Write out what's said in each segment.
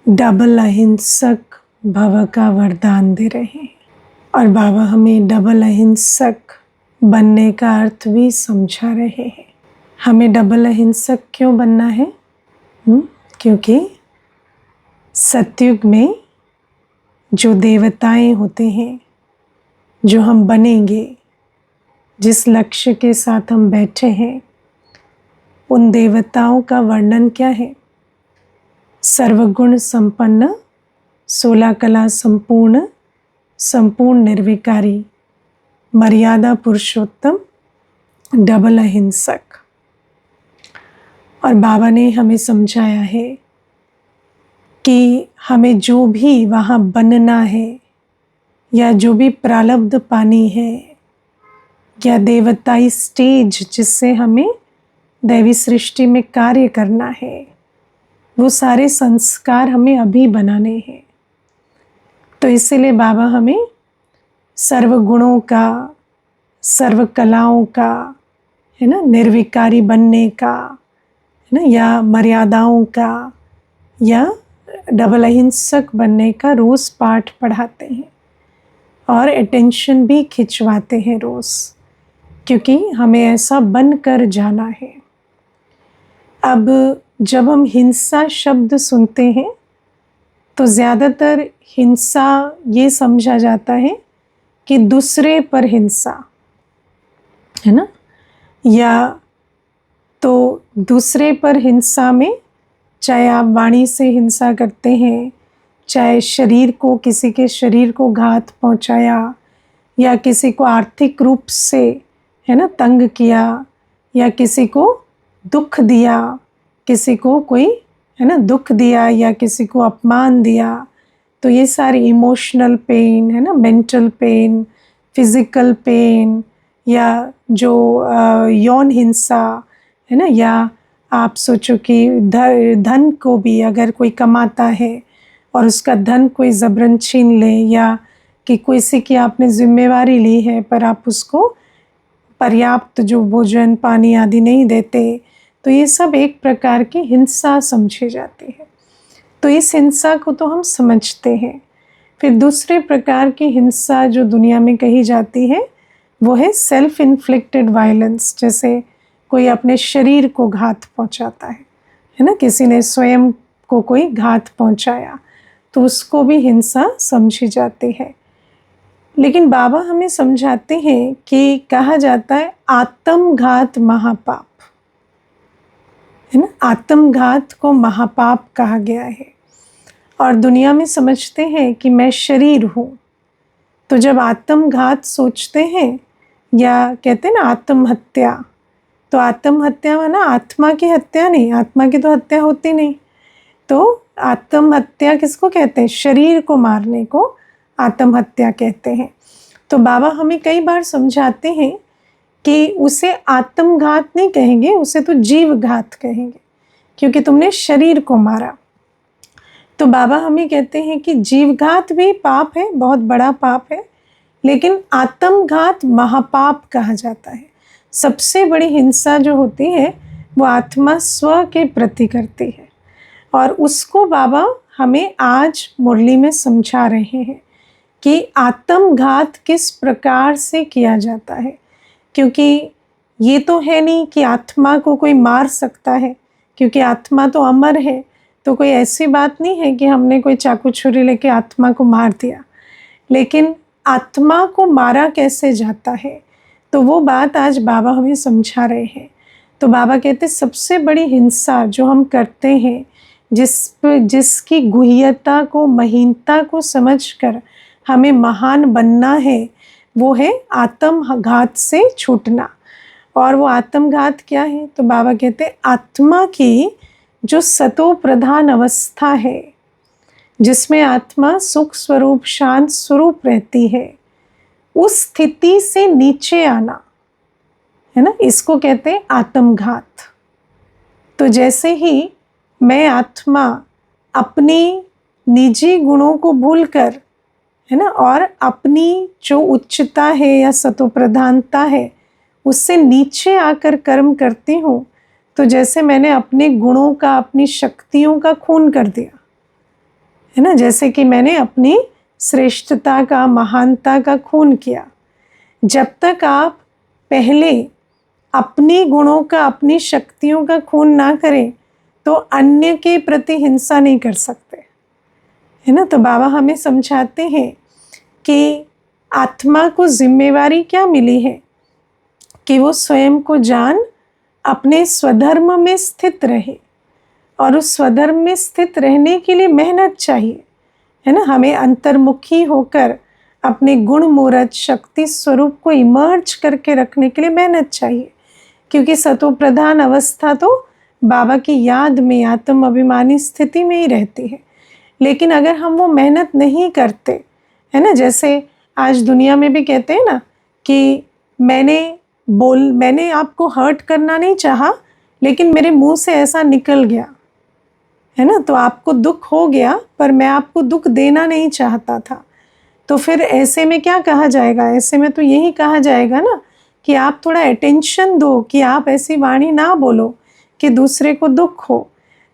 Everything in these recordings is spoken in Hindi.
डबल अहिंसक भव का वरदान दे रहे हैं। और बाबा हमें डबल अहिंसक बनने का अर्थ भी समझा रहे हैं। हमें डबल अहिंसक क्यों बनना है? क्योंकि सतयुग में जो देवताएं होते हैं, जो हम बनेंगे, जिस लक्ष्य के साथ हम बैठे हैं, उन देवताओं का वर्णन क्या है? सर्वगुण संपन्न, 16 कला संपूर्ण, संपूर्ण निर्विकारी, मर्यादा पुरुषोत्तम, डबल अहिंसक। और बाबा ने हमें समझाया है कि हमें जो भी वहाँ बनना है, या जो भी प्रारब्ध पानी है, या देवताई स्टेज जिससे हमें दैवी सृष्टि में कार्य करना है, वो सारे संस्कार हमें अभी बनाने हैं। तो इसीलिए बाबा हमें सर्व गुणों का, सर्व कलाओं का, है ना, निर्विकारी बनने का, है ना, या मर्यादाओं का, या डबल अहिंसक बनने का रोज़ पाठ पढ़ाते हैं और अटेंशन भी खिंचवाते हैं रोज़, क्योंकि हमें ऐसा बन कर जाना है। अब जब हम हिंसा शब्द सुनते हैं तो ज़्यादातर हिंसा ये समझा जाता है कि दूसरे पर हिंसा, है ना, या तो दूसरे पर हिंसा में चाहे आप वाणी से हिंसा करते हैं, चाहे शरीर को, किसी के शरीर को घात पहुंचाया, या किसी को आर्थिक रूप से, है ना, तंग किया, या किसी को दुख दिया, किसी को कोई, है ना, दुख दिया, या किसी को अपमान दिया, तो ये सारी इमोशनल पेन, है ना, मेंटल पेन, फिजिकल पेन, या जो यौन हिंसा, है ना, या आप सोचो कि धन को भी अगर कोई कमाता है और उसका धन कोई ज़बरन छीन ले, या कि किसी की आपने जिम्मेवारी ली है पर आप उसको पर्याप्त जो भोजन पानी आदि नहीं देते, तो ये सब एक प्रकार की हिंसा समझी जाती है। तो इस हिंसा को तो हम समझते हैं। फिर दूसरे प्रकार की हिंसा जो दुनिया में कही जाती है वो है सेल्फ इन्फ्लिक्टेड वायलेंस। जैसे कोई अपने शरीर को घात पहुंचाता है ना, किसी ने स्वयं को कोई घात पहुंचाया, तो उसको भी हिंसा समझी जाती है। लेकिन बाबा हमें समझाते हैं कि कहा जाता है आत्मघात महापाप, है ना, आत्मघात को महापाप कहा गया है। और दुनिया में समझते हैं कि मैं शरीर हूँ, तो जब आत्मघात सोचते हैं, या कहते हैं ना आत्महत्या, तो आत्महत्या माना आत्मा की हत्या नहीं, आत्मा की तो हत्या होती नहीं। तो आत्महत्या किसको कहते हैं? शरीर को मारने को आत्महत्या कहते हैं। तो बाबा हमें कई बार समझाते हैं कि उसे आत्मघात नहीं कहेंगे, उसे तो जीवघात कहेंगे, क्योंकि तुमने शरीर को मारा। तो बाबा हमें कहते हैं कि जीवघात भी पाप है, बहुत बड़ा पाप है, लेकिन आत्मघात महापाप कहा जाता है। सबसे बड़ी हिंसा जो होती है वो आत्मा स्व के प्रति करती है, और उसको बाबा हमें आज मुरली में समझा रहे हैं कि आत्मघात किस प्रकार से किया जाता है। क्योंकि ये तो है नहीं कि आत्मा को कोई मार सकता है, क्योंकि आत्मा तो अमर है। तो कोई ऐसी बात नहीं है कि हमने कोई चाकू छुरी लेके आत्मा को मार दिया। लेकिन आत्मा को मारा कैसे जाता है, तो वो बात आज बाबा हमें समझा रहे हैं। तो बाबा कहते सबसे बड़ी हिंसा जो हम करते हैं, जिसकी गुह्यता को, महीनता को समझकर हमें महान बनना है, वो है आत्मघात से छूटना। और वो आत्मघात क्या है? तो बाबा कहते आत्मा की जो सतो प्रधान अवस्था है, जिसमें आत्मा सुख स्वरूप, शांत स्वरूप रहती है, उस स्थिति से नीचे आना, है ना, इसको कहते हैं आत्मघात। तो जैसे ही मैं आत्मा अपनी निजी गुणों को भूलकर, है ना, और अपनी जो उच्चता है या सतोप्रधानता है उससे नीचे आकर कर्म करती हूँ, तो जैसे मैंने अपने गुणों का, अपनी शक्तियों का खून कर दिया, है ना। जैसे कि मैंने अपनी श्रेष्ठता का, महानता का खून किया। जब तक आप पहले अपनी गुणों का, अपनी शक्तियों का खून ना करें तो अन्य के प्रति हिंसा नहीं कर सकते, है ना। तो बाबा हमें समझाते हैं कि आत्मा को जिम्मेवारी क्या मिली है कि वो स्वयं को जान अपने स्वधर्म में स्थित रहे, और उस स्वधर्म में स्थित रहने के लिए मेहनत चाहिए, है ना। हमें अंतर्मुखी होकर अपने गुण मूर्त शक्ति स्वरूप को इमर्ज करके रखने के लिए मेहनत चाहिए, क्योंकि सतो प्रधान अवस्था तो बाबा की याद में, आत्म अभिमानी स्थिति में ही रहती है। लेकिन अगर हम वो मेहनत नहीं करते, है ना, जैसे आज दुनिया में भी कहते हैं ना कि मैंने आपको हर्ट करना नहीं चाहा, लेकिन मेरे मुंह से ऐसा निकल गया, है ना, तो आपको दुख हो गया, पर मैं आपको दुख देना नहीं चाहता था। तो फिर ऐसे में क्या कहा जाएगा? ऐसे में तो यही कहा जाएगा ना कि आप थोड़ा अटेंशन दो, कि आप ऐसी वाणी ना बोलो कि दूसरे को दुख हो।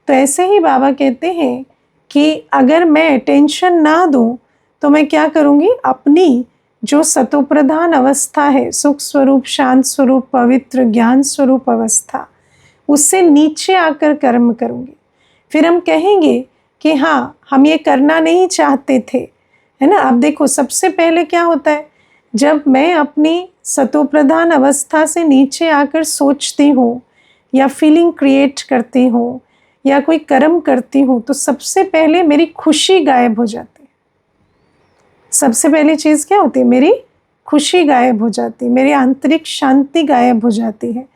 तो ऐसे ही बाबा कहते हैं कि अगर मैं अटेंशन ना दूं तो मैं क्या करूँगी? अपनी जो सतोप्रधान अवस्था है, सुख स्वरूप, शांत स्वरूप, पवित्र ज्ञान स्वरूप अवस्था, उससे नीचे आकर कर्म करूँगी। फिर हम कहेंगे कि हाँ, हम ये करना नहीं चाहते थे, है ना। अब देखो, सबसे पहले क्या होता है, जब मैं अपनी सतोप्रधान अवस्था से नीचे आकर सोचती हूँ या फीलिंग क्रिएट करती हूँ या कोई कर्म करती हूँ, तो सबसे पहले मेरी खुशी गायब हो जाती है। सबसे पहली चीज़ क्या होती है? मेरी खुशी गायब हो जाती है, मेरी आंतरिक शांति गायब हो जाती है।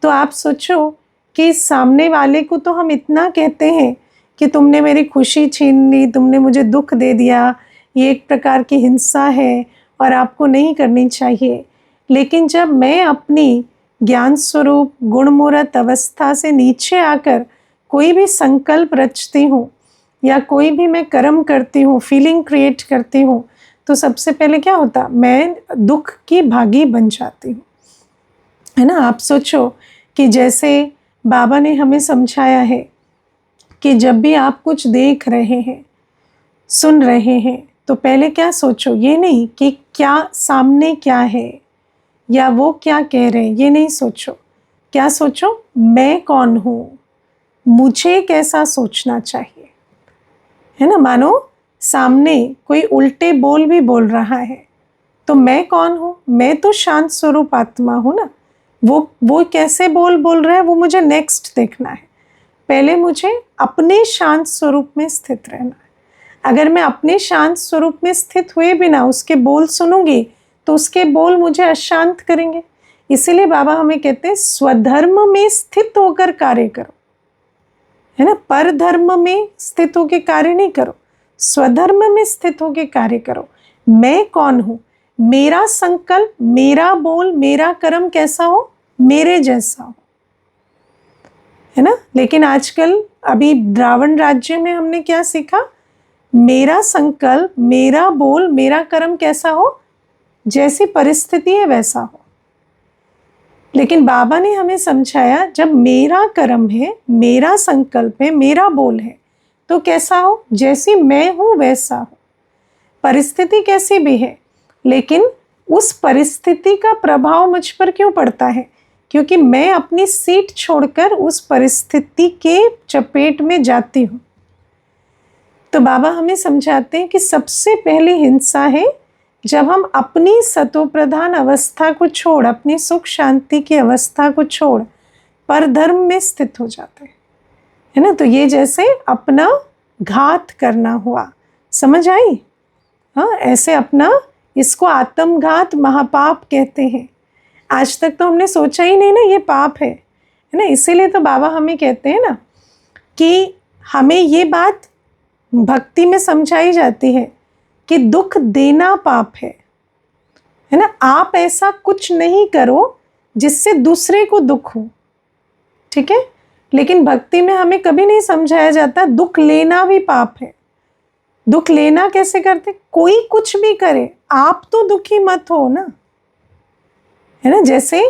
तो आप सोचो कि सामने वाले को तो हम इतना कहते हैं कि तुमने मेरी खुशी छीन ली, तुमने मुझे दुख दे दिया, ये एक प्रकार की हिंसा है और आपको नहीं करनी चाहिए। लेकिन जब मैं अपनी ज्ञान स्वरूप गुणमूर्त अवस्था से नीचे आकर कोई भी संकल्प रचती हूँ या कोई भी मैं कर्म करती हूँ, फीलिंग क्रिएट करती हूँ, तो सबसे पहले क्या होता? मैं दुख की भागी बन जाती हूँ, है ना। आप सोचो कि जैसे बाबा ने हमें समझाया है कि जब भी आप कुछ देख रहे हैं, सुन रहे हैं, तो पहले क्या सोचो? ये नहीं कि क्या सामने क्या है या वो क्या कह रहे हैं, ये नहीं सोचो। क्या सोचो? मैं कौन हूँ, मुझे कैसा सोचना चाहिए, है ना। मानो सामने कोई उल्टे बोल भी बोल रहा है, तो मैं कौन हूँ? मैं तो शांत स्वरूप आत्मा हूँ ना। वो कैसे बोल रहा है, वो मुझे नेक्स्ट देखना है। पहले मुझे अपने शांत स्वरूप में स्थित रहना है। अगर मैं अपने शांत स्वरूप में स्थित हुए बिना उसके बोल सुनूंगी, तो उसके बोल मुझे अशांत करेंगे। इसीलिए बाबा हमें कहते हैं स्वधर्म में स्थित होकर कार्य करो, है ना। पर धर्म में स्थित होकर कार्य नहीं करो, स्वधर्म में स्थित होकर कार्य करो। मैं कौन हूँ? मेरा संकल्प, मेरा बोल, मेरा कर्म कैसा हो? मेरे जैसा हो, है ना। लेकिन आजकल अभी रावण राज्य में हमने क्या सीखा? मेरा संकल्प, मेरा बोल, मेरा कर्म कैसा हो? जैसी परिस्थिति है वैसा हो। लेकिन बाबा ने हमें समझाया, जब मेरा कर्म है, मेरा संकल्प है, मेरा बोल है, तो कैसा हो? जैसी मैं हूं वैसा हो। परिस्थिति कैसी भी है, लेकिन उस परिस्थिति का प्रभाव मुझ पर क्यों पड़ता है? क्योंकि मैं अपनी सीट छोड़कर उस परिस्थिति के चपेट में जाती हूँ। तो बाबा हमें समझाते हैं कि सबसे पहली हिंसा है जब हम अपनी सतोप्रधान अवस्था को छोड़, अपनी सुख शांति की अवस्था को छोड़ पर धर्म में स्थित हो जाते हैं, है ना। तो ये जैसे अपना घात करना हुआ, समझ आई? हाँ, ऐसे अपना, इसको आत्मघात महापाप कहते हैं। आज तक तो हमने सोचा ही नहीं ना ये पाप है ना। इसीलिए तो बाबा हमें कहते हैं ना कि हमें ये बात भक्ति में समझाई जाती है कि दुख देना पाप है ना। आप ऐसा कुछ नहीं करो जिससे दूसरे को दुख हो, ठीक है। लेकिन भक्ति में हमें कभी नहीं समझाया जाता दुख लेना भी पाप है। दुख लेना कैसे करते? कोई कुछ भी करे, आप तो दुखी मत हो ना, है ना। जैसे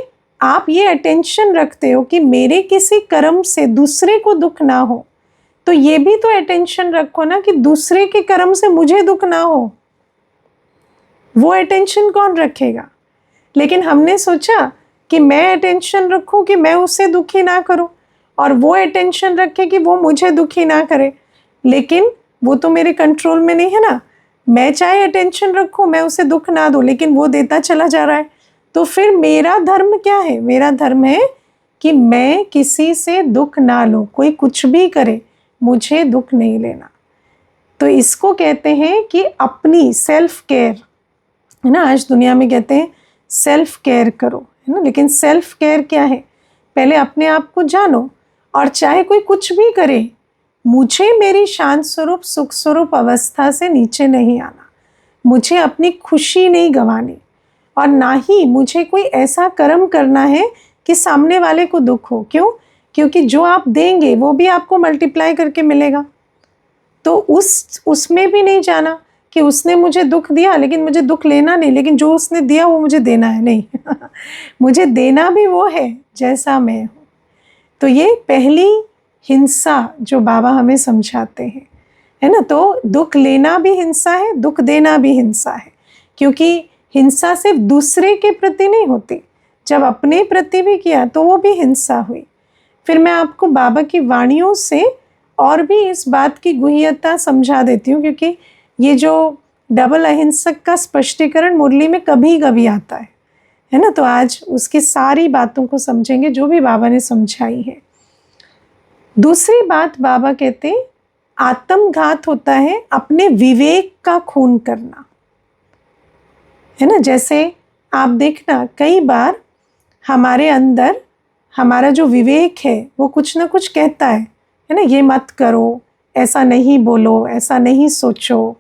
आप ये अटेंशन रखते हो कि मेरे किसी कर्म से दूसरे को दुख ना हो, तो ये भी तो अटेंशन रखो ना कि दूसरे के कर्म से मुझे दुख ना हो। वो अटेंशन कौन रखेगा? लेकिन हमने सोचा कि मैं अटेंशन रखूं कि मैं उससे दुखी ना करूं, और वो अटेंशन रखे कि वो मुझे दुखी ना करे। लेकिन वो तो मेरे कंट्रोल में नहीं है ना। मैं चाहे अटेंशन रखूं, मैं उसे दुख ना दूं, लेकिन वो देता चला जा रहा है। तो फिर मेरा धर्म क्या है? मेरा धर्म है कि मैं किसी से दुख ना लूं। कोई कुछ भी करे, मुझे दुख नहीं लेना। तो इसको कहते हैं कि अपनी सेल्फ केयर, है ना। आज दुनिया में कहते हैं सेल्फ केयर करो, है ना। लेकिन सेल्फ केयर क्या है? पहले अपने आप को जानो, और चाहे कोई कुछ भी करे, मुझे मेरी शांत स्वरूप सुख स्वरूप अवस्था से नीचे नहीं आना। मुझे अपनी खुशी नहीं गंवानी, और ना ही मुझे कोई ऐसा कर्म करना है कि सामने वाले को दुख हो। क्यों? क्योंकि जो आप देंगे वो भी आपको मल्टीप्लाई करके मिलेगा। तो उसमें भी नहीं जाना कि उसने मुझे दुख दिया लेकिन मुझे दुख लेना नहीं, लेकिन जो उसने दिया वो मुझे देना है, नहीं। मुझे देना भी वो है जैसा मैं हूँ। तो ये पहली हिंसा जो बाबा हमें समझाते हैं, है ना। तो दुख लेना भी हिंसा है, दुख देना भी हिंसा है, क्योंकि हिंसा सिर्फ दूसरे के प्रति नहीं होती, जब अपने प्रति भी किया तो वो भी हिंसा हुई। फिर मैं आपको बाबा की वाणियों से और भी इस बात की गुह्यता समझा देती हूँ, क्योंकि ये जो डबल अहिंसक का स्पष्टीकरण मुरली में कभी कभी आता है ना। तो आज उसकी सारी बातों को समझेंगे जो भी बाबा ने समझाई है। दूसरी बात बाबा कहते हैं, आत्मघात होता है अपने विवेक का खून करना, है ना। जैसे आप देखना, कई बार हमारे अंदर हमारा जो विवेक है वो कुछ ना कुछ कहता है ना। ये मत करो, ऐसा नहीं बोलो, ऐसा नहीं सोचो,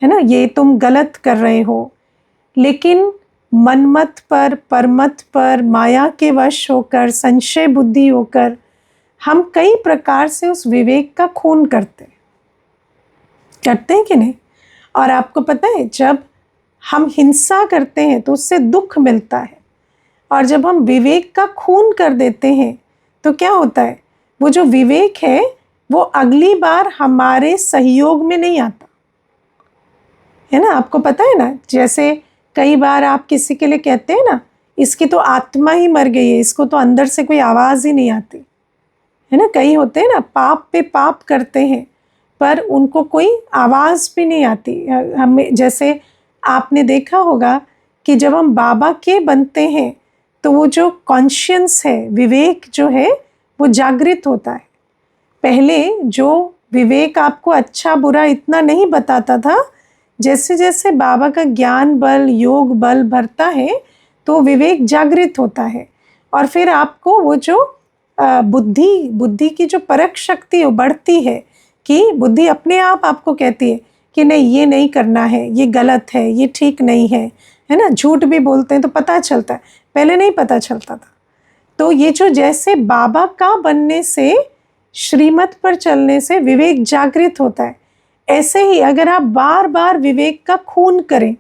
है ना, ये तुम गलत कर रहे हो। लेकिन मनमत पर, परमत पर, माया के वश होकर, संशय बुद्धि होकर हम कई प्रकार से उस विवेक का खून करते हैं कि नहीं। और आपको पता है, जब हम हिंसा करते हैं तो उससे दुख मिलता है, और जब हम विवेक का खून कर देते हैं तो क्या होता है? वो जो विवेक है वो अगली बार हमारे सहयोग में नहीं आता, है ना। आपको पता है ना, जैसे कई बार आप किसी के लिए कहते हैं ना, इसकी तो आत्मा ही मर गई है, इसको तो अंदर से कोई आवाज़ ही नहीं आती, है ना। कई होते हैं ना, पाप पे पाप करते हैं पर उनको कोई आवाज़ भी नहीं आती। हमें, जैसे आपने देखा होगा कि जब हम बाबा के बनते हैं तो वो जो कॉन्शियंस है, विवेक जो है, वो जागृत होता है। पहले जो विवेक आपको अच्छा बुरा इतना नहीं बताता था, जैसे जैसे बाबा का ज्ञान बल, योग बल बढ़ता है तो विवेक जागृत होता है, और फिर आपको वो जो बुद्धि की जो परख शक्ति है बढ़ती है, कि बुद्धि अपने आप आपको कहती है कि नहीं, ये नहीं करना है, ये गलत है, ये ठीक नहीं है ना। झूठ भी बोलते हैं तो पता चलता है, पहले नहीं पता चलता था। तो ये जो जैसे बाबा का बनने से, श्रीमत पर चलने से विवेक जागृत होता है, ऐसे ही अगर आप बार बार विवेक का खून करें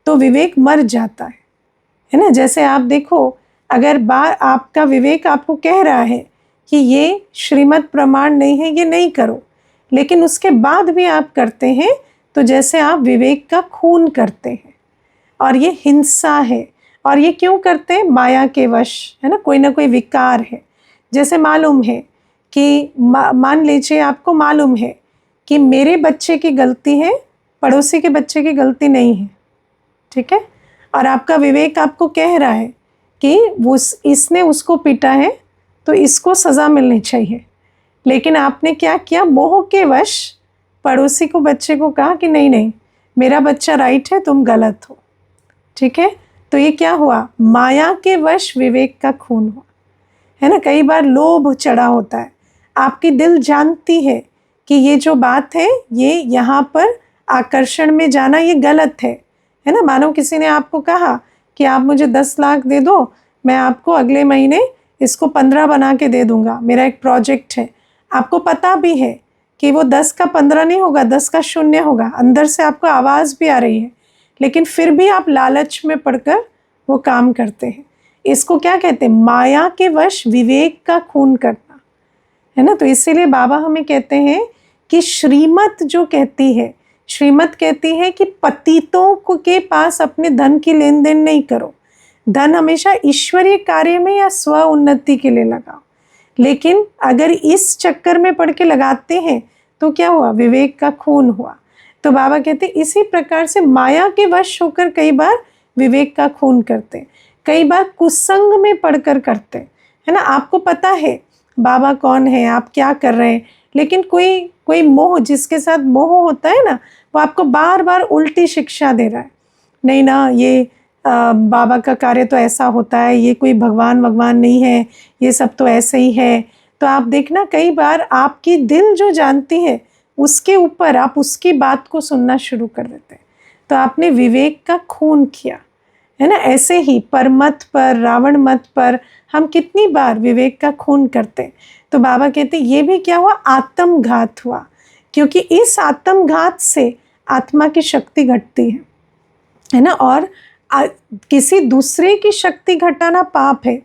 तो विवेक मर जाता है ना। जैसे आप देखो, अगर बार आपका विवेक आपको कह रहा है कि ये श्रीमत प्रमाण नहीं है, ये नहीं करो, लेकिन उसके बाद भी आप करते हैं, तो जैसे आप विवेक का खून करते हैं, और ये हिंसा है। और ये क्यों करते हैं? माया के वश, है ना, कोई ना कोई विकार है। जैसे मालूम है कि मान लीजिए आपको मालूम है कि मेरे बच्चे की गलती है, पड़ोसी के बच्चे की गलती नहीं है, ठीक है, और आपका विवेक आपको कह रहा है कि वो इसने उसको पीटा है तो इसको सज़ा मिलनी चाहिए। लेकिन आपने क्या किया? मोह के वश पड़ोसी को, बच्चे को कहा कि नहीं नहीं, मेरा बच्चा राइट है, तुम गलत हो, ठीक है। तो ये क्या हुआ? माया के वश विवेक का खून हुआ, है ना। कई बार लोभ चढ़ा होता है, आपकी दिल जानती है कि ये जो बात है, ये यहाँ पर आकर्षण में जाना ये गलत है ना। मानो किसी ने आपको कहा कि आप मुझे 10 लाख दे दो, मैं आपको अगले महीने इसको 15 बना के दे दूंगा, मेरा एक प्रोजेक्ट है। आपको पता भी है कि वो 10 का 15 नहीं होगा, 10 का 0 होगा, अंदर से आपको आवाज़ भी आ रही है, लेकिन फिर भी आप लालच में पड़कर वो काम करते हैं। इसको क्या कहते हैं? माया के वश विवेक का खून करना, है ना। तो इसीलिए बाबा हमें कहते हैं कि श्रीमत जो कहती है, श्रीमत कहती है कि पतितों के पास अपने धन की लेन देन नहीं करो, धन हमेशा ईश्वरीय कार्य में या स्व उन्नति के लिए लगाओ। लेकिन अगर इस चक्कर में पड़ के लगाते हैं तो क्या हुआ, विवेक का खून हुआ। तो बाबा कहते इसी प्रकार से माया के वश होकर कई बार विवेक का खून करते, कई बार कुसंग में पढ़कर करते, है ना। आपको पता है बाबा कौन है, आप क्या कर रहे हैं, लेकिन कोई मोह, जिसके साथ मोह होता है ना, वो आपको बार बार उल्टी शिक्षा दे रहा है। नहीं ना, ये बाबा का कार्य तो ऐसा होता है, ये कोई भगवान नहीं है, ये सब तो ऐसे ही है। तो आप देखना कई बार आपकी दिल जो जानती है उसके ऊपर आप उसकी बात को सुनना शुरू कर देते हैं। तो आपने विवेक का खून किया, है ना। ऐसे ही परमत पर, रावण मत पर हम कितनी बार विवेक का खून करते। तो बाबा कहते ये भी क्या हुआ, आत्मघात हुआ, क्योंकि इस आत्मघात से आत्मा की शक्ति घटती है ना। और किसी दूसरे की शक्ति घटाना पाप है,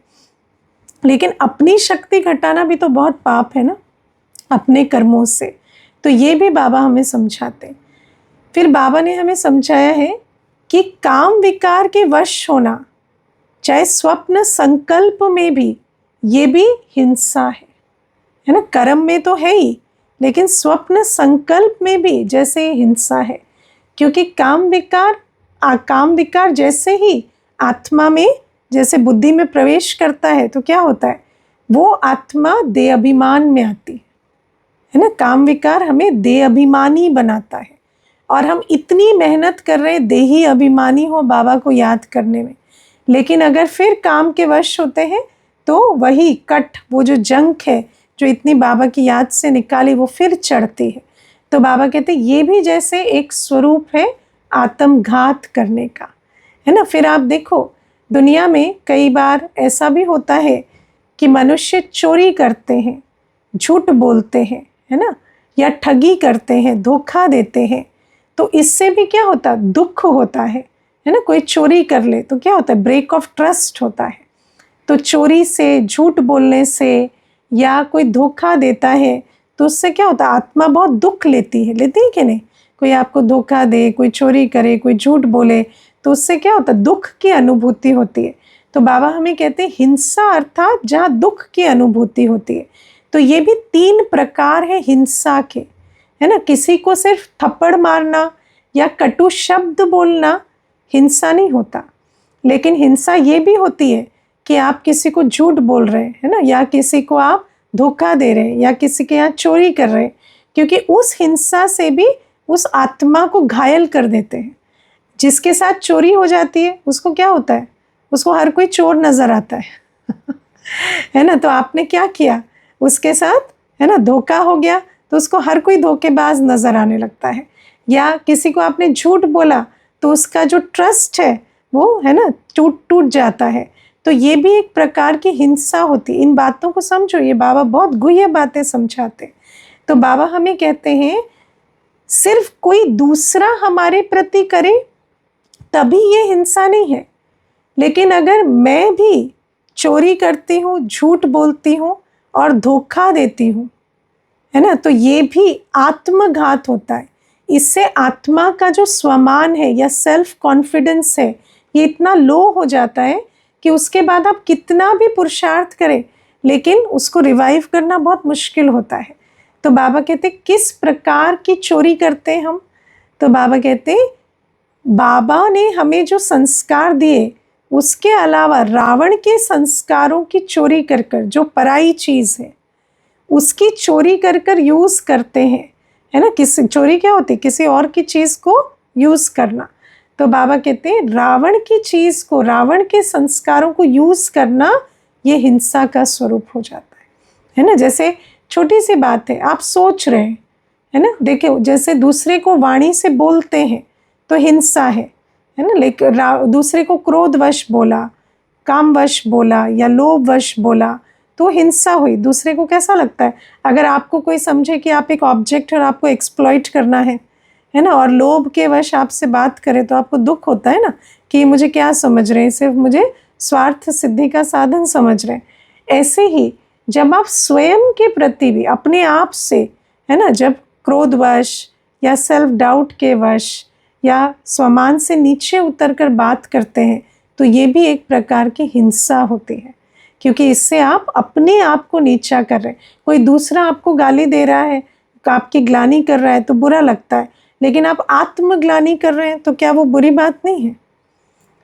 लेकिन अपनी शक्ति घटाना भी तो बहुत पाप है ना, अपने कर्मों से। तो ये भी बाबा हमें समझाते। फिर बाबा ने हमें समझाया है कि काम विकार के वश होना, चाहे स्वप्न संकल्प में भी, ये भी हिंसा है ना। कर्म में तो है ही, लेकिन स्वप्न संकल्प में भी जैसे हिंसा है। क्योंकि काम विकार जैसे ही आत्मा में, जैसे बुद्धि में प्रवेश करता है तो क्या होता है, वो आत्मा देह अभिमान में आती है ना। काम विकार हमें देह अभिमानी बनाता है, और हम इतनी मेहनत कर रहे हैं देही अभिमानी हो बाबा को याद करने में, लेकिन अगर फिर काम के वश होते हैं तो वही कट, वो जो जंक है जो इतनी बाबा की याद से निकाली, वो फिर चढ़ती है। तो बाबा कहते ये भी जैसे एक स्वरूप है आत्मघात करने का, है ना। फिर आप देखो दुनिया में कई बार ऐसा भी होता है कि मनुष्य चोरी करते हैं, झूठ बोलते हैं, है ना, या ठगी करते हैं, धोखा देते हैं। तो इससे भी क्या होता है, दुख होता है ना। कोई चोरी कर ले तो क्या होता है, ब्रेक ऑफ ट्रस्ट होता है। तो चोरी से, झूठ बोलने से, या कोई धोखा देता है तो उससे क्या होता है, आत्मा बहुत दुख लेती है कि नहीं। कोई आपको धोखा दे, कोई चोरी करे, कोई झूठ बोले, तो उससे क्या होता है, दुख की अनुभूति होती है। तो बाबा हमें कहते हैं हिंसा अर्थात जहाँ दुख की अनुभूति होती है। तो ये भी 3 प्रकार है हिंसा के, है ना। किसी को सिर्फ थप्पड़ मारना या कटु शब्द बोलना हिंसा नहीं होता, लेकिन हिंसा ये भी होती है कि आप किसी को झूठ बोल रहे हैं, है ना, या किसी को आप धोखा दे रहे हैं, या किसी के यहाँ चोरी कर रहे हैं, क्योंकि उस हिंसा से भी उस आत्मा को घायल कर देते हैं। जिसके साथ चोरी हो जाती है उसको क्या होता है, उसको हर कोई चोर नज़र आता है है ना। तो आपने क्या किया उसके साथ, है ना, धोखा हो गया तो उसको हर कोई धोखेबाज नज़र आने लगता है। या किसी को आपने झूठ बोला तो उसका जो ट्रस्ट है वो, है ना, टूट जाता है। तो ये भी एक प्रकार की हिंसा होती। इन बातों को समझो, ये बाबा बहुत गुह्य बातें समझाते। तो बाबा हमें कहते हैं सिर्फ कोई दूसरा हमारे प्रति करे तभी ये हिंसा नहीं है, लेकिन अगर मैं भी चोरी करती हूँ, झूठ बोलती हूँ और धोखा देती हूँ, है ना, तो ये भी आत्मघात होता है। इससे आत्मा का जो स्वमान है या सेल्फ कॉन्फिडेंस है, ये इतना लो हो जाता है कि उसके बाद आप कितना भी पुरुषार्थ करें, लेकिन उसको रिवाइव करना बहुत मुश्किल होता है। तो बाबा कहते किस प्रकार की चोरी करते हैं हम। तो बाबा कहते बाबा ने हमें जो संस्कार दिए उसके अलावा रावण के संस्कारों की चोरी कर कर, जो पराई चीज़ है उसकी चोरी कर कर यूज़ करते हैं, है ना। किसी चोरी क्या होती है, किसी और की चीज़ को यूज़ करना। तो बाबा कहते हैं रावण की चीज़ को, रावण के संस्कारों को यूज़ करना, ये हिंसा का स्वरूप हो जाता है ना। जैसे छोटी सी बात है, आप सोच रहे हैं, है ना, देखिए जैसे दूसरे को वाणी से बोलते हैं तो हिंसा है ना। लेकिन दूसरे को क्रोधवश बोला, कामवश बोला या लोभवश बोला तो हिंसा हुई। दूसरे को कैसा लगता है, अगर आपको कोई समझे कि आप एक ऑब्जेक्ट और आपको एक्सप्लॉइट करना है ना, और लोभ के वश आपसे बात करे तो आपको दुख होता है ना कि मुझे क्या समझ रहे हैं, सिर्फ मुझे स्वार्थ सिद्धि का साधन समझ रहे हैं। ऐसे ही जब आप स्वयं के प्रति भी अपने आप से, है ना, जब क्रोधवश या सेल्फ डाउट के वश या स्वमान से नीचे उतरकर बात करते हैं, तो ये भी एक प्रकार की हिंसा होती है, क्योंकि इससे आप अपने आप को नीचा कर रहे हैं। कोई दूसरा आपको गाली दे रहा है, आपकी ग्लानि कर रहा है तो बुरा लगता है, लेकिन आप आत्मग्लानि कर रहे हैं तो क्या वो बुरी बात नहीं है?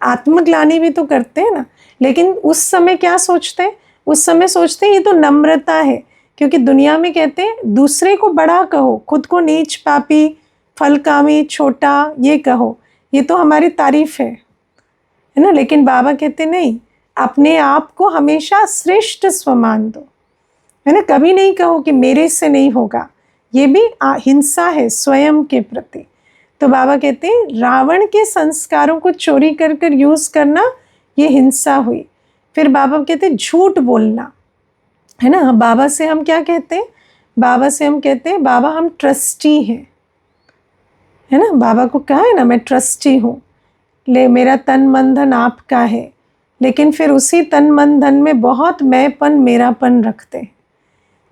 आत्मग्लानि भी तो करते हैं ना। लेकिन उस समय क्या सोचते हैं? उस समय सोचते हैं ये तो नम्रता है, क्योंकि दुनिया में कहते हैं दूसरे को बड़ा कहो, खुद को नीच, पापी, फलकामी, छोटा ये कहो, ये तो हमारी तारीफ है ना। लेकिन बाबा कहते नहीं, अपने आप को हमेशा श्रेष्ठ स्वमान दो, है ना। कभी नहीं कहो कि मेरे से नहीं होगा, ये भी हिंसा है स्वयं के प्रति। तो बाबा कहते हैं रावण के संस्कारों को चोरी कर कर यूज़ करना ये हिंसा हुई। फिर बाबा कहते हैं झूठ बोलना, है ना। बाबा से हम क्या कहते हैं? बाबा से हम कहते हैं बाबा हम ट्रस्टी हैं, है ना। बाबा को कहा है ना मैं ट्रस्टी हूँ, ले मेरा तन मन धन आपका है, लेकिन फिर उसी तन मन धन में बहुत मैंपन मेरापन रखते हैं,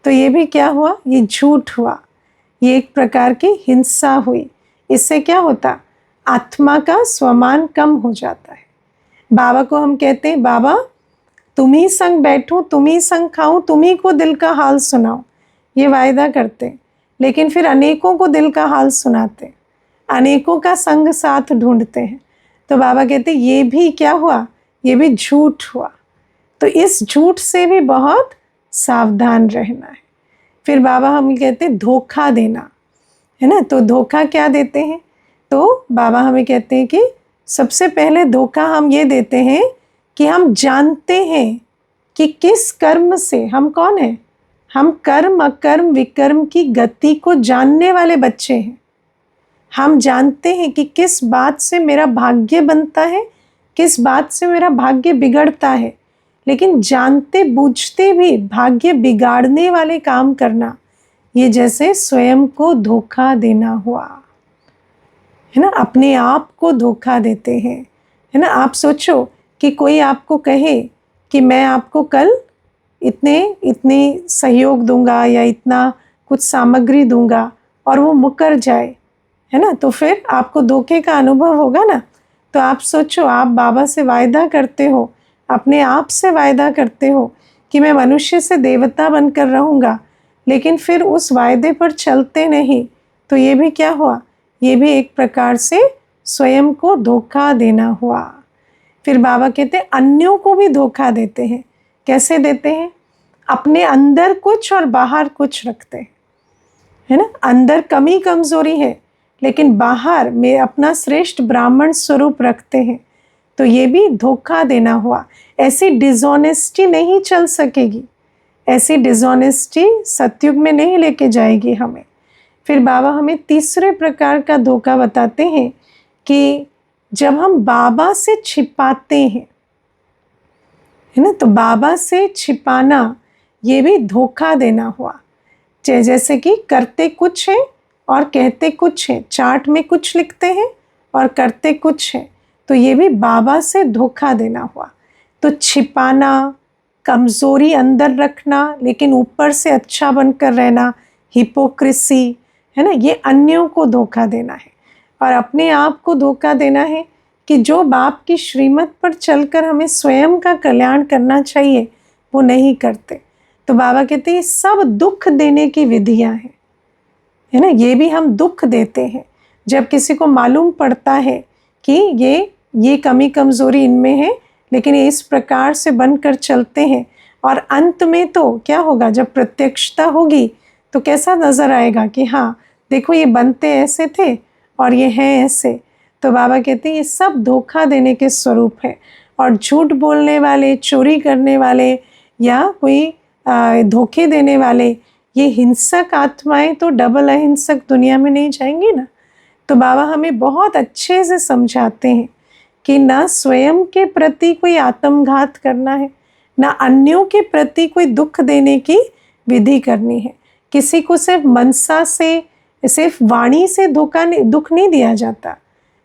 तो ये भी क्या हुआ? ये झूठ हुआ, ये एक प्रकार की हिंसा हुई। इससे क्या होता? आत्मा का स्वमान कम हो जाता है। बाबा को हम कहते हैं बाबा तुम ही संग बैठूं, तुम ही संग खाऊं, तुम ही को दिल का हाल सुनाओ, ये वायदा करते हैं, लेकिन फिर अनेकों को दिल का हाल सुनाते हैं, अनेकों का संग साथ ढूंढते हैं। तो बाबा कहते हैं ये भी क्या हुआ? ये भी झूठ हुआ। तो इस झूठ से भी बहुत सावधान रहना है। फिर बाबा हम कहते हैं धोखा देना, है ना। तो धोखा क्या देते हैं? तो बाबा हमें कहते हैं कि सबसे पहले धोखा हम ये देते हैं कि हम जानते हैं कि किस कर्म से हम कौन है। हम कर्म अकर्म विकर्म की गति को जानने वाले बच्चे हैं। हम जानते हैं कि किस बात से मेरा भाग्य बनता है, किस बात से मेरा भाग्य बिगड़ता है, लेकिन जानते बूझते भी भाग्य बिगाड़ने वाले काम करना, ये जैसे स्वयं को धोखा देना हुआ, है ना। अपने आप को धोखा देते हैं, है ना। आप सोचो कि कोई आपको कहे कि मैं आपको कल इतने सहयोग दूंगा या इतना कुछ सामग्री दूंगा, और वो मुकर जाए, है ना, तो फिर आपको धोखे का अनुभव होगा ना। तो आप सोचो, आप बाबा से वायदा करते हो, अपने आप से वायदा करते हो कि मैं मनुष्य से देवता बनकर रहूँगा, लेकिन फिर उस वायदे पर चलते नहीं, तो ये भी क्या हुआ? ये भी एक प्रकार से स्वयं को धोखा देना हुआ। फिर बाबा कहते हैं अन्यों को भी धोखा देते हैं। कैसे देते हैं? अपने अंदर कुछ और बाहर कुछ रखते हैं, है ना। अंदर कमी कमजोरी है, लेकिन बाहर में अपना श्रेष्ठ ब्राह्मण स्वरूप रखते हैं, तो ये भी धोखा देना हुआ। ऐसी डिसऑनेस्टी नहीं चल सकेगी, ऐसी डिसऑनेस्टी सतयुग में नहीं लेके जाएगी हमें। फिर बाबा हमें तीसरे प्रकार का धोखा बताते हैं कि जब हम बाबा से छिपाते हैं, है ना, तो बाबा से छिपाना ये भी धोखा देना हुआ। जैसे कि करते कुछ है और कहते कुछ है, चार्ट में कुछ लिखते हैं और करते कुछ है, तो ये भी बाबा से धोखा देना हुआ। तो छिपाना, कमज़ोरी अंदर रखना लेकिन ऊपर से अच्छा बनकर रहना, हिपोक्रेसी, है ना, ये अन्यों को धोखा देना है। और अपने आप को धोखा देना है कि जो बाप की श्रीमत पर चलकर हमें स्वयं का कल्याण करना चाहिए वो नहीं करते। तो बाबा कहते हैं सब दुख देने की विधियां हैं, है ना। ये भी हम दुख देते हैं जब किसी को मालूम पड़ता है कि ये कमी कमज़ोरी इनमें है, लेकिन ये इस प्रकार से बनकर चलते हैं। और अंत में तो क्या होगा? जब प्रत्यक्षता होगी तो कैसा नज़र आएगा कि हाँ देखो ये बनते ऐसे थे और ये हैं ऐसे। तो बाबा कहते हैं ये सब धोखा देने के स्वरूप है। और झूठ बोलने वाले, चोरी करने वाले या कोई धोखे देने वाले, ये हिंसक आत्माएं तो डबल अहिंसक दुनिया में नहीं जाएंगी ना। तो बाबा हमें बहुत अच्छे से समझाते हैं कि ना स्वयं के प्रति कोई आत्मघात करना है, ना अन्यों के प्रति कोई दुख देने की विधि करनी है। किसी को सिर्फ मनसा से, सिर्फ वाणी से दुख नहीं दिया जाता,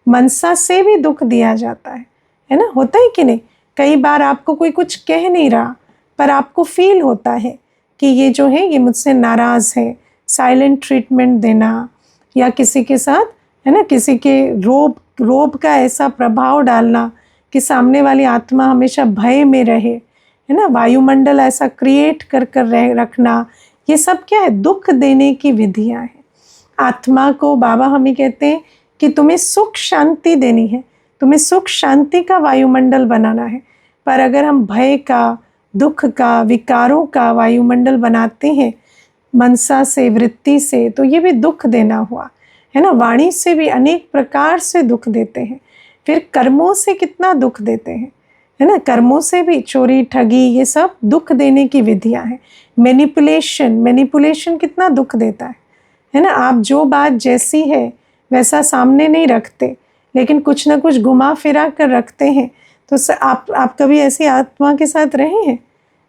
मनसा से भी दुख दिया जाता है ना। होता है कि नहीं? कई बार आपको कोई कुछ कह नहीं रहा पर आपको फील होता है कि ये जो है ये मुझसे नाराज़ है, साइलेंट ट्रीटमेंट देना, या किसी के साथ है ना किसी के रोब का ऐसा प्रभाव डालना कि सामने वाली आत्मा हमेशा भय में रहे, है ना, वायुमंडल ऐसा क्रिएट कर रखना, ये सब क्या है, दुख देने की विधियां हैं। आत्मा को बाबा हमें कहते हैं कि तुम्हें सुख शांति देनी है, तुम्हें सुख शांति का वायुमंडल बनाना है। पर अगर हम भय का, दुख का, विकारों का वायुमंडल बनाते हैं मनसा से, वृत्ति से, तो ये भी दुख देना हुआ, है ना। वाणी से भी अनेक प्रकार से दुख देते हैं, फिर कर्मों से कितना दुख देते हैं, है ना। कर्मों से भी चोरी, ठगी, ये सब दुख देने की विधियां हैं। मैनिपुलेशन कितना दुख देता है ना। आप जो बात जैसी है वैसा सामने नहीं रखते, लेकिन कुछ ना कुछ घुमा फिरा कर रखते हैं। तो आप कभी ऐसी आत्मा के साथ रहे हैं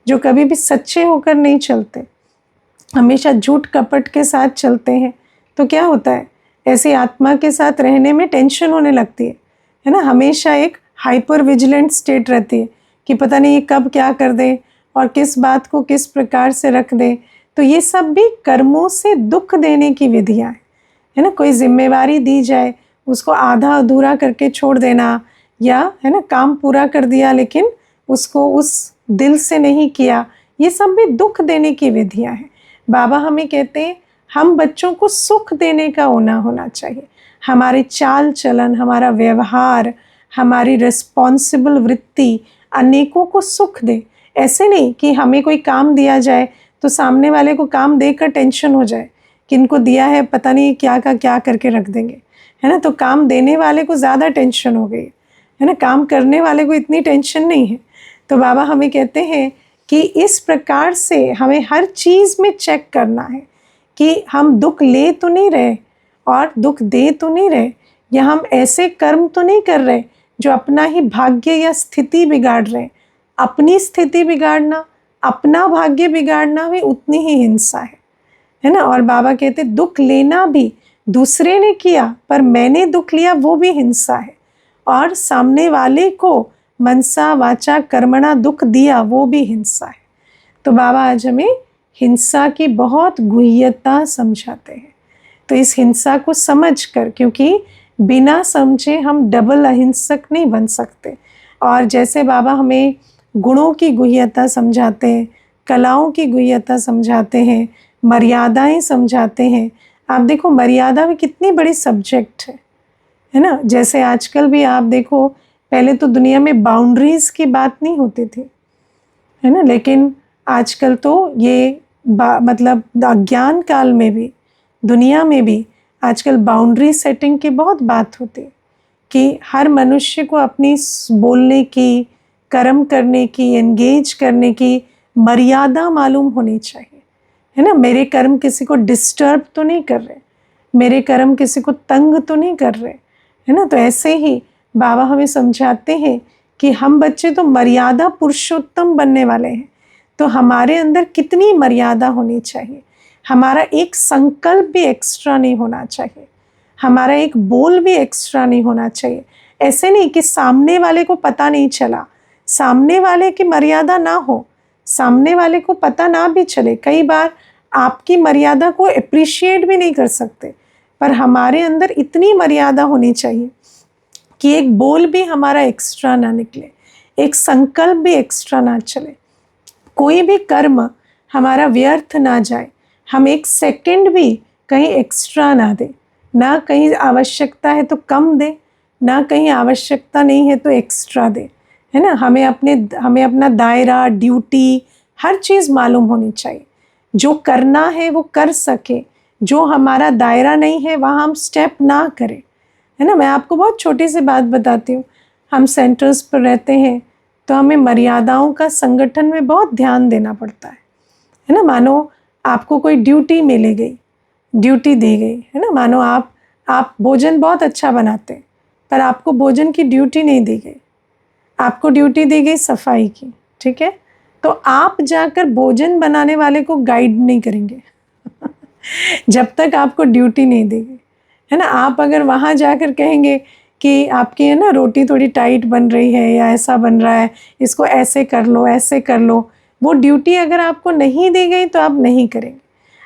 जो कभी भी सच्चे होकर नहीं चलते, हमेशा झूठ कपट के साथ चलते हैं? तो क्या होता है, ऐसी आत्मा के साथ रहने में टेंशन होने लगती है ना। हमेशा एक हाइपर विजिलेंट स्टेट रहती है कि पता नहीं ये कब क्या कर दे और किस बात को किस प्रकार से रख दे। तो ये सब भी कर्मों से दुख देने की विधियां हैं, है ना। कोई जिम्मेवारी दी जाए, उसको आधा अधूरा करके छोड़ देना, या है ना काम पूरा कर दिया लेकिन उसको उस दिल से नहीं किया, ये सब भी दुख देने की विधियां हैं। बाबा हमें कहते हैं हम बच्चों को सुख देने का होना चाहिए। हमारे चाल चलन, हमारा व्यवहार, हमारी रिस्पॉन्सिबल वृत्ति अनेकों को सुख दे। ऐसे नहीं कि हमें कोई काम दिया जाए तो सामने वाले को काम देकर टेंशन हो जाए कि इनको दिया है पता नहीं क्या का क्या करके रख देंगे, है ना। तो काम देने वाले को ज़्यादा टेंशन हो गई, है ना, काम करने वाले को इतनी टेंशन नहीं है। तो बाबा हमें कहते हैं कि इस प्रकार से हमें हर चीज़ में चेक करना है कि हम दुख ले तो नहीं रहे और दुख दे तो नहीं रहे, या हम ऐसे कर्म तो नहीं कर रहे जो अपना ही भाग्य या स्थिति बिगाड़ रहे। अपनी स्थिति बिगाड़ना, अपना भाग्य बिगाड़ना भी उतनी ही हिंसा है ना। और बाबा कहते दुख लेना भी दूसरे ने किया पर मैंने दुख लिया, वो भी हिंसा है। और सामने वाले को मनसा वाचा कर्मणा दुख दिया, वो भी हिंसा है। तो बाबा आज हमें हिंसा की बहुत गुह्यता समझाते हैं। तो इस हिंसा को समझ कर, क्योंकि बिना समझे हम डबल अहिंसक नहीं बन सकते। और जैसे बाबा हमें गुणों की गुह्यता समझाते हैं, कलाओं की गुह्यता समझाते हैं, मर्यादाएं समझाते हैं। आप देखो मर्यादा भी कितनी बड़ी सब्जेक्ट है ना। जैसे आजकल भी आप देखो, पहले तो दुनिया में बाउंड्रीज़ की बात नहीं होती थी, है ना, लेकिन आजकल तो ये मतलब अज्ञान काल में भी, दुनिया में भी आजकल बाउंड्री सेटिंग की बहुत बात होती है कि हर मनुष्य को अपनी बोलने की, कर्म करने की, एंगेज करने की मर्यादा मालूम होनी चाहिए, है ना। मेरे कर्म किसी को डिस्टर्ब तो नहीं कर रहे, मेरे कर्म किसी को तंग तो नहीं कर रहे, है ना। तो ऐसे ही बाबा हमें समझाते हैं कि हम बच्चे तो मर्यादा पुरुषोत्तम बनने वाले हैं, तो हमारे अंदर कितनी मर्यादा होनी चाहिए। हमारा एक संकल्प भी एक्स्ट्रा नहीं होना चाहिए, हमारा एक बोल भी एक्स्ट्रा नहीं होना चाहिए। ऐसे नहीं कि सामने वाले को पता नहीं चला, सामने वाले की मर्यादा ना हो, सामने वाले को पता ना भी चले। कई बार आपकी मर्यादा को अप्रिशिएट भी नहीं कर सकते, पर हमारे अंदर इतनी मर्यादा होनी चाहिए कि एक बोल भी हमारा एक्स्ट्रा ना निकले, एक संकल्प भी एक्स्ट्रा ना चले, कोई भी कर्म हमारा व्यर्थ ना जाए, हम एक सेकंड भी कहीं एक्स्ट्रा ना दे, ना कहीं आवश्यकता है तो कम दे, ना कहीं आवश्यकता नहीं है तो एक्स्ट्रा दे, है ना। हमें अपना दायरा, ड्यूटी, हर चीज़ मालूम होनी चाहिए। जो करना है वो कर सके, जो हमारा दायरा नहीं है वहाँ हम स्टेप ना करें, है ना। मैं आपको बहुत छोटी सी बात बताती हूँ। हम सेंटर्स पर रहते हैं तो हमें मर्यादाओं का संगठन में बहुत ध्यान देना पड़ता है ना। मानो आपको कोई ड्यूटी मिली गई, ड्यूटी दी गई, है ना। मानो आप भोजन बहुत अच्छा बनाते हैं पर आपको भोजन की ड्यूटी नहीं दी गई, आपको ड्यूटी दी गई सफाई की, ठीक है। तो आप जाकर भोजन बनाने वाले को गाइड नहीं करेंगे जब तक आपको ड्यूटी नहीं दी गई, है ना। आप अगर वहाँ जाकर कहेंगे कि आपकी है ना रोटी थोड़ी टाइट बन रही है या ऐसा बन रहा है, इसको ऐसे कर लो, ऐसे कर लो, वो ड्यूटी अगर आपको नहीं दी गई तो आप नहीं करेंगे।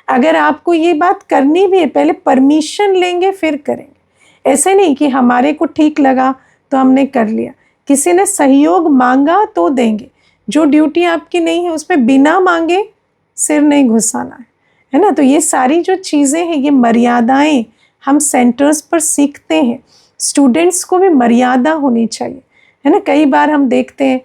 अगर आपको ये बात करनी भी है, पहले परमिशन लेंगे फिर करेंगे। ऐसे नहीं कि हमारे को ठीक लगा तो हमने कर लिया। किसी ने सहयोग मांगा तो देंगे। जो ड्यूटी आपकी नहीं है उसमें बिना मांगे सिर नहीं घुसाना है ना। तो ये सारी जो चीज़ें हैं, ये मर्यादाएं हम सेंटर्स पर सीखते हैं। स्टूडेंट्स को भी मर्यादा होनी चाहिए, है ना। कई बार हम देखते हैं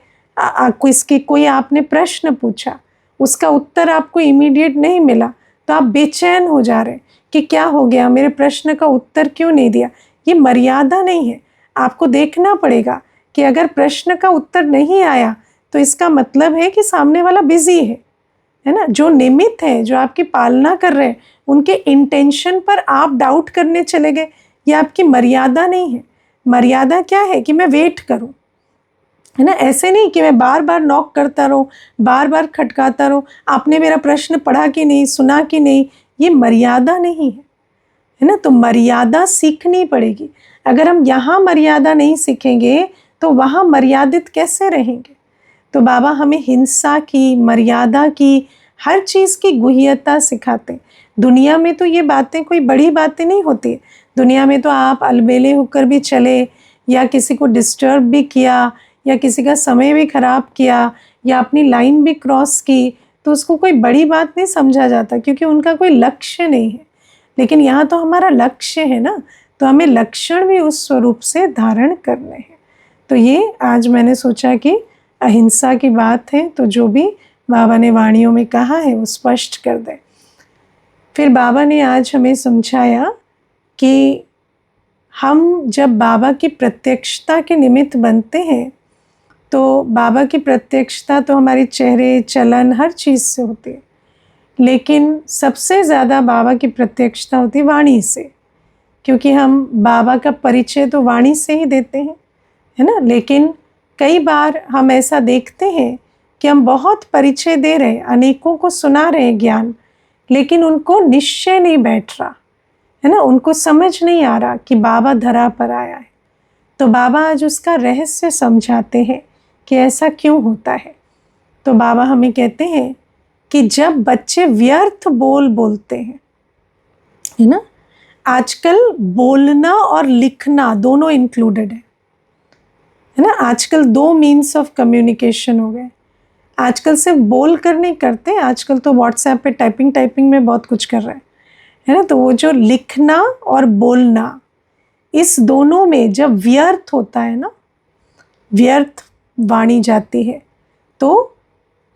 कोई आपने प्रश्न पूछा, उसका उत्तर आपको इमीडिएट नहीं मिला तो आप बेचैन हो जा रहे हैं कि क्या हो गया, मेरे प्रश्न का उत्तर क्यों नहीं दिया। ये मर्यादा नहीं है। आपको देखना पड़ेगा कि अगर प्रश्न का उत्तर नहीं आया तो इसका मतलब है कि सामने वाला बिजी है ना। जो निमित्त है, जो आपकी पालना कर रहे हैं, उनके इंटेंशन पर आप डाउट करने चले गए, ये आपकी मर्यादा नहीं है। मर्यादा क्या है कि मैं वेट करूं, है ना। ऐसे नहीं कि मैं बार बार नॉक करता रहूं, बार बार खटकाता रहूं, आपने मेरा प्रश्न पढ़ा कि नहीं, सुना कि नहीं, ये मर्यादा नहीं है ना। तो मर्यादा सीखनी पड़ेगी। अगर हम यहाँ मर्यादा नहीं सीखेंगे तो वहाँ मर्यादित कैसे रहेंगे। तो बाबा हमें हिंसा की, मर्यादा की, हर चीज़ की गुह्यता सिखाते। दुनिया में तो ये बातें कोई बड़ी बातें नहीं होती। दुनिया में तो आप अलबेले होकर भी चले, या किसी को डिस्टर्ब भी किया, या किसी का समय भी खराब किया, या अपनी लाइन भी क्रॉस की, तो उसको कोई बड़ी बात नहीं समझा जाता, क्योंकि उनका कोई लक्ष्य नहीं है। लेकिन यहाँ तो हमारा लक्ष्य है ना, तो हमें लक्षण भी उस स्वरूप से धारण करने हैं। तो ये आज मैंने सोचा कि अहिंसा की बात है, तो जो भी बाबा ने वाणियों में कहा है वो स्पष्ट कर दें। फिर बाबा ने आज हमें समझाया कि हम जब बाबा की प्रत्यक्षता के निमित्त बनते हैं, तो बाबा की प्रत्यक्षता तो हमारे चेहरे, चलन, हर चीज़ से होती है, लेकिन सबसे ज़्यादा बाबा की प्रत्यक्षता होती है वाणी से, क्योंकि हम बाबा का परिचय तो वाणी से ही देते हैं, है ना। लेकिन कई बार हम ऐसा देखते हैं कि हम बहुत परिचय दे रहे हैं, अनेकों को सुना रहे हैं ज्ञान, लेकिन उनको निश्चय नहीं बैठ रहा, है ना। उनको समझ नहीं आ रहा कि बाबा धरा पर आया है। तो बाबा आज उसका रहस्य समझाते हैं कि ऐसा क्यों होता है। तो बाबा हमें कहते हैं कि जब बच्चे व्यर्थ बोलते हैं, है ना। आजकल बोलना और लिखना दोनों इंक्लूडेड है ना। आजकल 2 मीन्स ऑफ कम्युनिकेशन हो गए। आजकल सिर्फ बोल कर नहीं करते, आजकल तो व्हाट्सएप पे टाइपिंग में बहुत कुछ कर रहे हैं, है ना। तो वो जो लिखना और बोलना, इस दोनों में जब व्यर्थ होता है ना, व्यर्थ वाणी जाती है, तो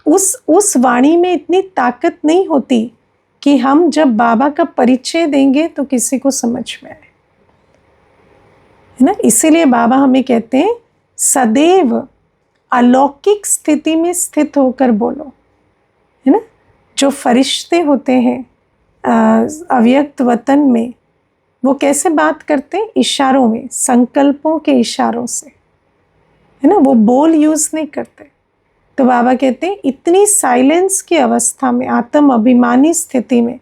उस वाणी में इतनी ताकत नहीं होती कि हम जब बाबा का परिचय देंगे तो किसी को समझ में आए, है ना। इसीलिए बाबा हमें कहते हैं सदैव अलौकिक स्थिति में स्थित होकर बोलो, है ना। जो फरिश्ते होते हैं अव्यक्त वतन में, वो कैसे बात करते हैं, इशारों में, संकल्पों के इशारों से, है ना। वो बोल यूज़ नहीं करते। तो बाबा कहते हैं इतनी साइलेंस की अवस्था में, आत्म अभिमानी स्थिति में,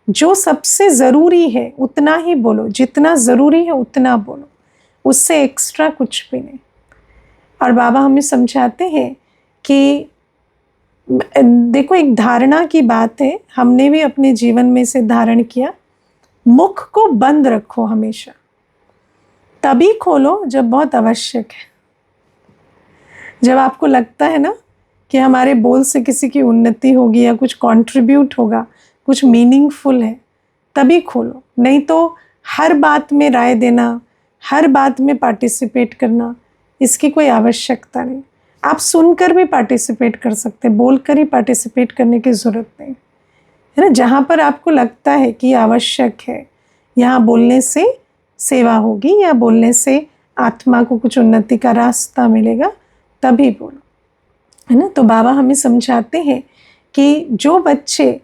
जो सबसे ज़रूरी है उतना ही बोलो, जितना ज़रूरी है उतना बोलो, उससे एक्स्ट्रा कुछ भी नहीं। और बाबा हमें समझाते हैं कि देखो, एक धारणा की बात है, हमने भी अपने जीवन में से धारण किया, मुख को बंद रखो हमेशा, तभी खोलो जब बहुत आवश्यक है। जब आपको लगता है ना कि हमारे बोल से किसी की उन्नति होगी या कुछ कंट्रीब्यूट होगा, कुछ मीनिंगफुल है, तभी खोलो। नहीं तो हर बात में राय देना, हर बात में पार्टिसिपेट करना, इसकी कोई आवश्यकता नहीं। आप सुनकर भी पार्टिसिपेट कर सकते, बोलकर ही पार्टिसिपेट करने की ज़रूरत नहीं, है ना। जहाँ पर आपको लगता है कि आवश्यक है, यहाँ बोलने से सेवा होगी या बोलने से आत्मा को कुछ उन्नति का रास्ता मिलेगा, तभी बोलो, है ना। तो बाबा हमें समझाते हैं कि जो बच्चे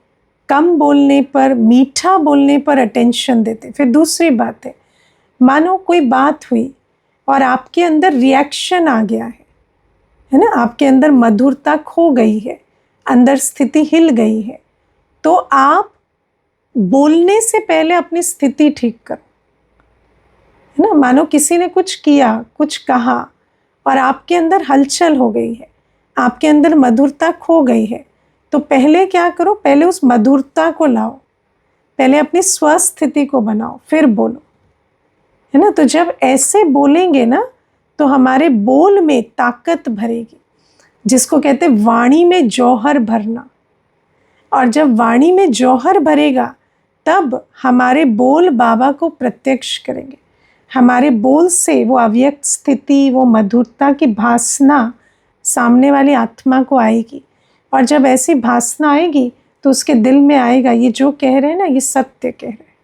कम बोलने पर, मीठा बोलने पर अटेंशन देते। फिर दूसरी बात है, मानो कोई बात हुई और आपके अंदर रिएक्शन आ गया है ना, आपके अंदर मधुरता खो गई है, अंदर स्थिति हिल गई है, तो आप बोलने से पहले अपनी स्थिति ठीक करो, है ना। मानो किसी ने कुछ किया, कुछ कहा और आपके अंदर हलचल हो गई है, आपके अंदर मधुरता खो गई है, तो पहले क्या करो, पहले उस मधुरता को लाओ, पहले अपनी स्वस्थिति को बनाओ, फिर बोलो, है ना। तो जब ऐसे बोलेंगे ना तो हमारे बोल में ताकत भरेगी, जिसको कहते हैं वाणी में जौहर भरना। और जब वाणी में जौहर भरेगा तब हमारे बोल बाबा को प्रत्यक्ष करेंगे। हमारे बोल से वो अव्यक्त स्थिति, वो मधुरता की भासना सामने वाली आत्मा को आएगी। और जब ऐसी भासना आएगी तो उसके दिल में आएगा ये जो कह रहे हैं ना ये सत्य कह रहे हैं,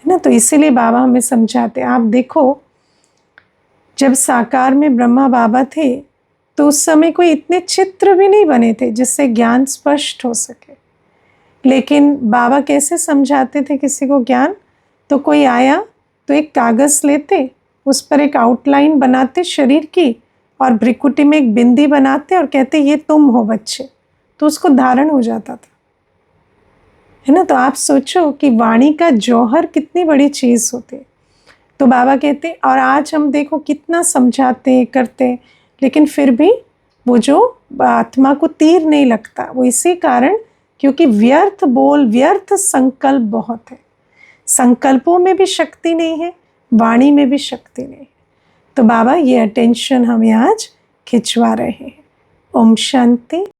है ना। तो इसीलिए बाबा हमें समझाते हैं। आप देखो, जब साकार में ब्रह्मा बाबा थे तो उस समय कोई इतने चित्र भी नहीं बने थे जिससे ज्ञान स्पष्ट हो सके। लेकिन बाबा कैसे समझाते थे किसी को ज्ञान? तो कोई आया तो एक कागज़ लेते, उस पर एक आउटलाइन बनाते शरीर की, और भ्रिकुटी में एक बिंदी बनाते और कहते ये तुम हो बच्चे, तो उसको धारण हो जाता था, है ना। तो आप सोचो कि वाणी का जौहर कितनी बड़ी चीज़ होती है। तो बाबा कहते, और आज हम देखो कितना समझाते करते, लेकिन फिर भी वो जो आत्मा को तीर नहीं लगता, वो इसी कारण क्योंकि व्यर्थ बोल, व्यर्थ संकल्प बहुत है। संकल्पों में भी शक्ति नहीं है, वाणी में भी शक्ति नहीं है। तो बाबा ये अटेंशन हमें आज खिंचवा रहे हैं। ओम शांति।